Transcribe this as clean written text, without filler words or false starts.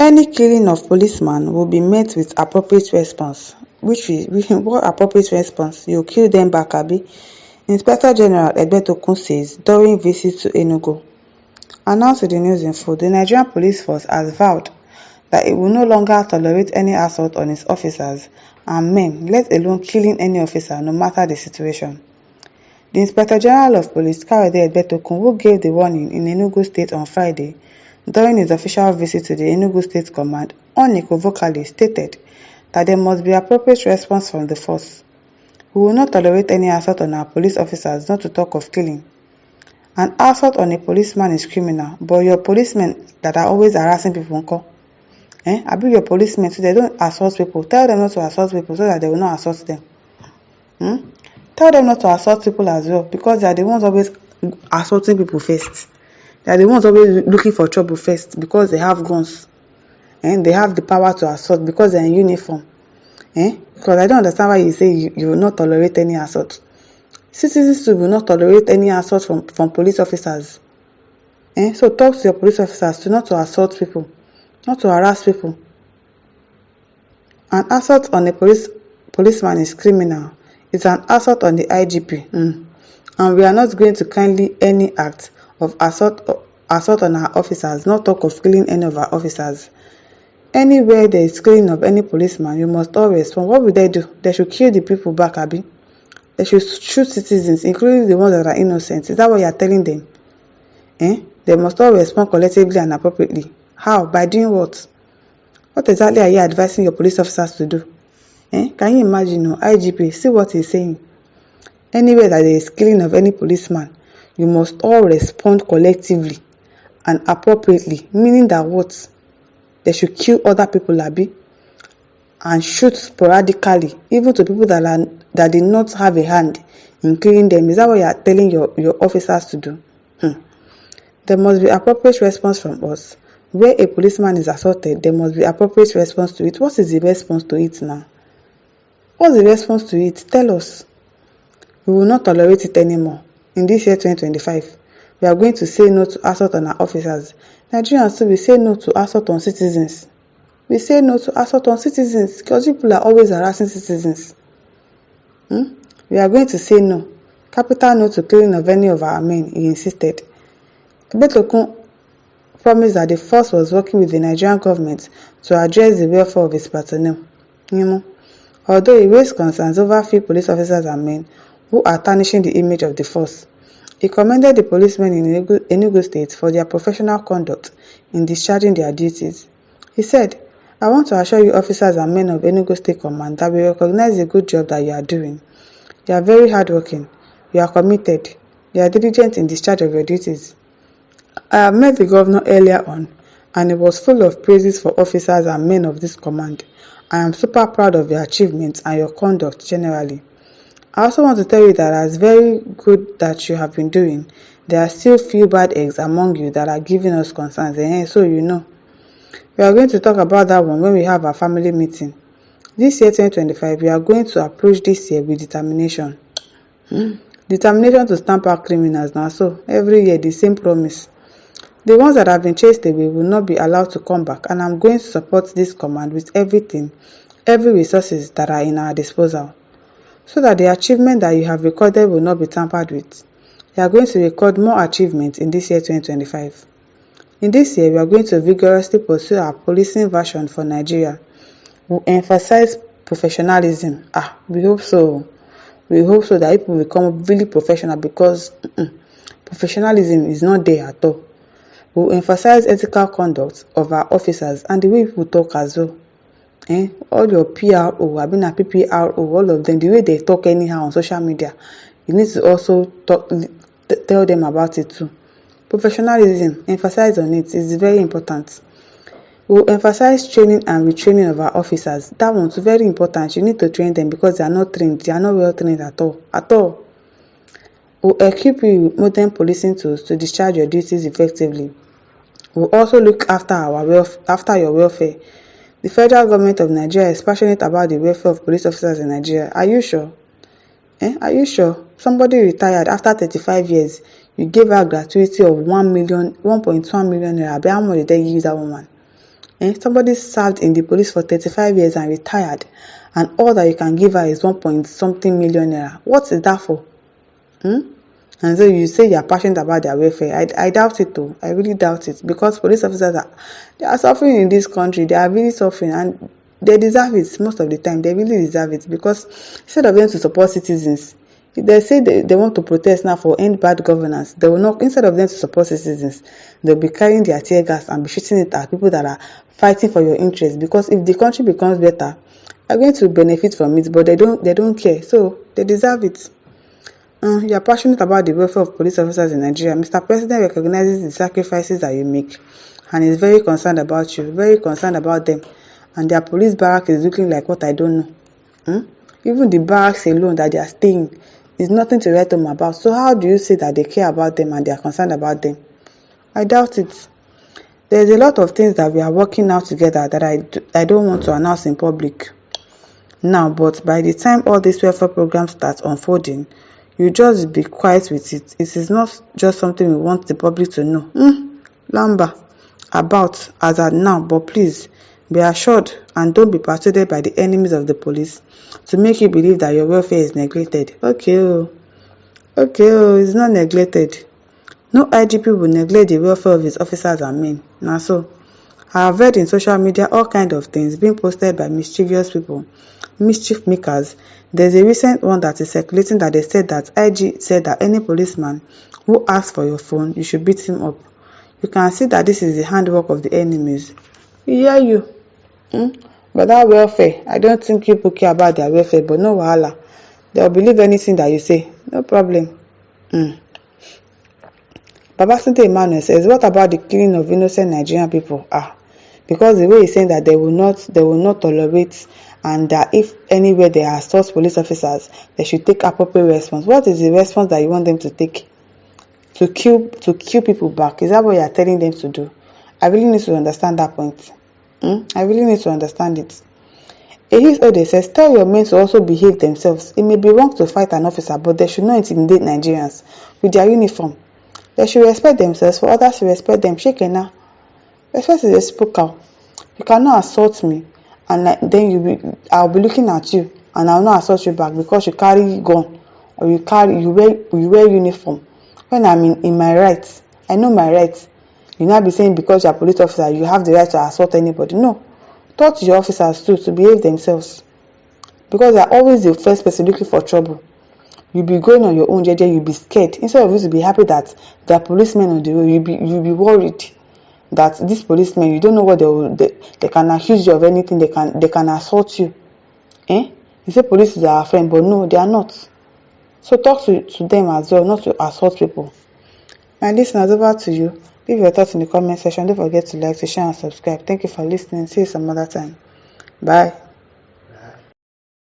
Any killing of policeman will be met with appropriate response. What appropriate response? You kill them back, abi? Inspector General H0Ť says during visit to Enugu. Announced to the news info, the Nigerian Police Force has vowed that it will no longer tolerate any assault on its officers and men, let alone killing any officer, no matter the situation. The Inspector General of Police, K1 H0Ť, who gave the warning in Enugu State on Friday during his official visit to the Enugu State Command, unequivocally stated that there must be appropriate response from the force. We will not tolerate any assault on our police officers, not to talk of killing. An assault on a policeman is criminal, but your policemen that are always harassing people, I be your policemen so they don't assault people. Tell them not to assault people so that they will not assault them. Tell them not to assault people as well, because they are the ones always assaulting people first. They are the ones always looking for trouble first, because they have guns. They have the power to assault because they are in uniform. Because I don't understand why you say you will not tolerate any assault. Citizens will not tolerate any assault from police officers. So talk to your police officers to not to assault people, not to harass people. An assault on a policeman is criminal. It's an assault on the IGP. And we are not going to kindly any act of assault on our officers, not talk of killing any of our officers. Anywhere there is killing of any policeman, you must all respond. What will they do? They should kill the people back, abi? They should shoot citizens, including the ones that are innocent. Is that what you are telling them? They must all respond collectively and appropriately. How? By doing what? What exactly are you advising your police officers to do? Can you imagine? IGP, see what he's saying. Anywhere that there is killing of any policeman, you must all respond collectively and appropriately. Meaning that what? They should kill other people, abi, and shoot sporadically, even to people that did not have a hand in killing them. Is that what you are telling your officers to do? There must be appropriate response from us. Where a policeman is assaulted, there must be appropriate response to it. What is the response to it now? What's the response to it? Tell us. We will not tolerate it anymore. In this year 2025, we are going to say no to assault on our officers. Nigerians too, we say no to assault on citizens. We say no to assault on citizens because people are always harassing citizens. We are going to say no. Capital no to killing of any of our men, he insisted. H0Ť promised that the force was working with the Nigerian government to address the welfare of its personnel. Although he raised concerns over few police officers and men who are tarnishing the image of the force, he commended the policemen in Enugu State for their professional conduct in discharging their duties. He said, I want to assure you officers and men of Enugu State Command that we recognize the good job that you are doing. You are very hardworking. You are committed. You are diligent in discharge of your duties. I have met the governor earlier on, and he was full of praises for officers and men of this command. I am super proud of your achievements and your conduct generally. I also want to tell you that as very good that you have been doing, there are still few bad eggs among you that are giving us concerns. So you know. We are going to talk about that one when we have our family meeting. This year 2025, we are going to approach this year with determination. Determination to stamp out criminals now. So every year the same promise. The ones that have been chased away will not be allowed to come back, and I'm going to support this command with everything, every resources that are in our disposal, so that the achievement that you have recorded will not be tampered with. You are going to record more achievements in this year 2025. In this year, we are going to vigorously pursue our policing version for Nigeria. We emphasize professionalism. We hope so. We hope so that people become really professional, because professionalism is not there at all. We will emphasize ethical conduct of our officers and the way people talk as well. All your PRO, I've been a PPRO, all of them, the way they talk anyhow on social media, you need to also tell them about it too. Professionalism, emphasize on it, is very important. We will emphasize training and retraining of our officers. That one's very important. You need to train them because they are not trained. They are not well trained at all. We will equip you with modern policing tools to discharge your duties effectively. We will also look after your welfare. The federal government of Nigeria is passionate about the welfare of police officers in Nigeria. Are you sure? Are you sure? Somebody retired after 35 years. You gave her a gratuity of 1.1 million naira. How much did they give that woman? Somebody served in the police for 35 years and retired, and all that you can give her is 1 point something million naira. What is that for? And so you say you are passionate about their welfare. I doubt it though. I really doubt it, because police officers they are suffering in this country. They are really suffering, and they deserve it most of the time. They really deserve it, because instead of them to support citizens, if they say they want to protest now for end bad governance, they will not. Instead of them to support citizens, they'll be carrying their tear gas and be shooting it at people that are fighting for your interest. Because if the country becomes better, you're going to benefit from it, but they don't care. So they deserve it. You are passionate about the welfare of police officers in Nigeria. Mr. President recognizes the sacrifices that you make and is very concerned about you, very concerned about them. And their police barrack is looking like what I don't know. Even the barracks alone that they are staying is nothing to write home about. So how do you say that they care about them and they are concerned about them? I doubt it. There's a lot of things that we are working out together that I don't want to announce in public now, but by the time all these welfare programs start unfolding, you just be quiet with it. It is not just something we want the public to know Lamba about as at now, but please be assured and don't be persuaded by the enemies of the police to make you believe that your welfare is neglected. Okay, it's not neglected. No IGP will neglect the welfare of his officers and men. Now so, I have read in social media all kinds of things being posted by mischievous people, mischief makers. There's a recent one that is circulating that they said that IG said that any policeman who asks for your phone, you should beat him up. You can see that this is the handwork of the enemies. Yeah, you. But that welfare, I don't think people care about their welfare, but no wahala. They'll believe anything that you say. No problem. Babatunde Emmanuel says, what about the killing of innocent Nigerian people? Because the way he's saying that they will not tolerate, and that if anywhere they assault police officers, they should take appropriate response. What is the response that you want them to take? To kill people back? Is that what you are telling them to do? I really need to understand that point. I really need to understand it. H0Ť says, tell your men to also behave themselves. It may be wrong to fight an officer, but they should not intimidate Nigerians with their uniform. They should respect themselves for others to respect them. Shekena. Respect is reciprocal. You cannot assault me, and then I'll be looking at you, and I'll not assault you back because you carry gun or you wear uniform. When I'm in my rights, I know my rights. You not be saying because you're a police officer you have the right to assault anybody. No. Talk to your officers too to behave themselves, because they're always the first person looking for trouble. You be going on your own, JJ, you be scared. Instead of you to be happy that there are policemen on the road, you be worried that these policemen, you don't know what they can accuse you of anything. They can assault you. You say police is our friend, but no, they are not. So talk to them as well, not to assault people. My listeners, over to you. Leave your thoughts in the comment section. Don't forget to like, to share, and subscribe. Thank you for listening. See you some other time. Bye.